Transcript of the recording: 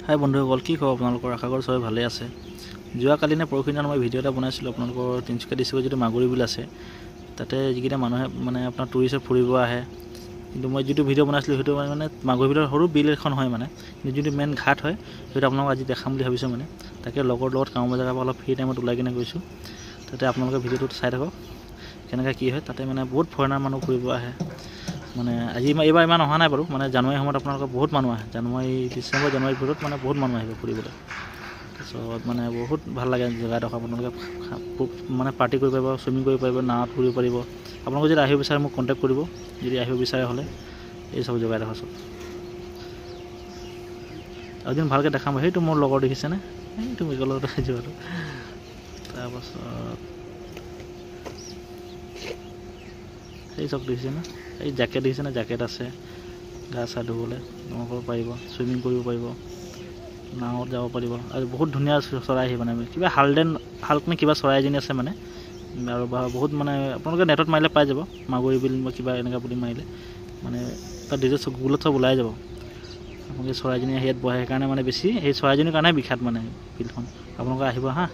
হাই বন্ধুসকল, কি খবৰ আপোনালোকৰ? আশা কৰোঁ চবেই ভালে আছে। যোৱাকালি নে পৰহিদিনা মই ভিডিঅ' এটা বনাইছিলোঁ আপোনালোকৰ তিনিচুকীয়া ডিষ্ট্ৰিক্টৰ যিটো মাগুৰী বিল আছে, তাতে যিকেইটা মানুহে আপোনাৰ টুৰিষ্টে ফুৰিব আহে, কিন্তু মই যিটো ভিডিঅ' বনাইছিলোঁ সেইটো মানে মাগুৰী বিলৰ সৰু বিল এখন হয়, কিন্তু যিটো মেইন ঘাট হয় সেইটো আপোনালোকক আজি দেখাম বুলি ভাবিছোঁ। তাকে লগৰ লগত কামৰ জেগাৰ পৰা অলপ ফ্ৰী টাইমত ওলাই কিনে গৈছোঁ। তাতে আপোনালোকে ভিডিঅ'টো চাই থাকক কেনেকৈ কি হয়। তাতে বহুত ফৰেনাৰ মানুহ ফুৰিব আহে। এইবাৰ ইমান অহা নাই বাৰু, জানুৱাৰী সময়ত আপোনালোকৰ বহুত মানুহ আহে। ডিচেম্বৰ জানুৱাৰীৰ ভিতৰত বহুত মানুহ আহিব ফুৰিবলৈ। তাৰপিছত বহুত ভাল লাগে জেগাডোখৰ। আপোনালোকে পাৰ্টি কৰিব পাৰিব, চুইমিং কৰিব পাৰিব, নাৱত ফুৰিব পাৰিব। আপোনালোকে যদি আহিব বিচাৰে মোক কণ্টেক্ট কৰিব, যদি আহিব বিচাৰে হ'লে। এই চব জেগাডোখৰ চব এদিন ভালকৈ দেখাম। সেইটো মোৰ লগৰ দেখিছেনে, সেইটো মেঘালয়ত যোৱাটো। তাৰপাছত সেই চব দেখিছেনে, এই জেকেট দেখিছেনে, জেকেট আছে, গা চা ধুবলৈ নমাব পাৰিব, চুইমিং কৰিব পাৰিব, নাৱত যাব পাৰিব। আৰু বহুত ধুনীয়া চৰাই আহি কিবা হালকনে কিবা চৰাই এজনী আছে আৰু বহুত আপোনালোকে নেটত মাৰিলে পাই যাব। মাগুৰী বিল বা কিবা এনেকুৱা বুলি মাৰিলে তাত ডিটেইলছ গুগলত চব ওলাই যাব। আপোনালোকে চৰাইজনী আহি ইয়াত বহে, সেইকাৰণে বেছি সেই চৰাইজনীৰ কাৰণে বিখ্যাত বিলখন। আপোনালোকে আহিব হা।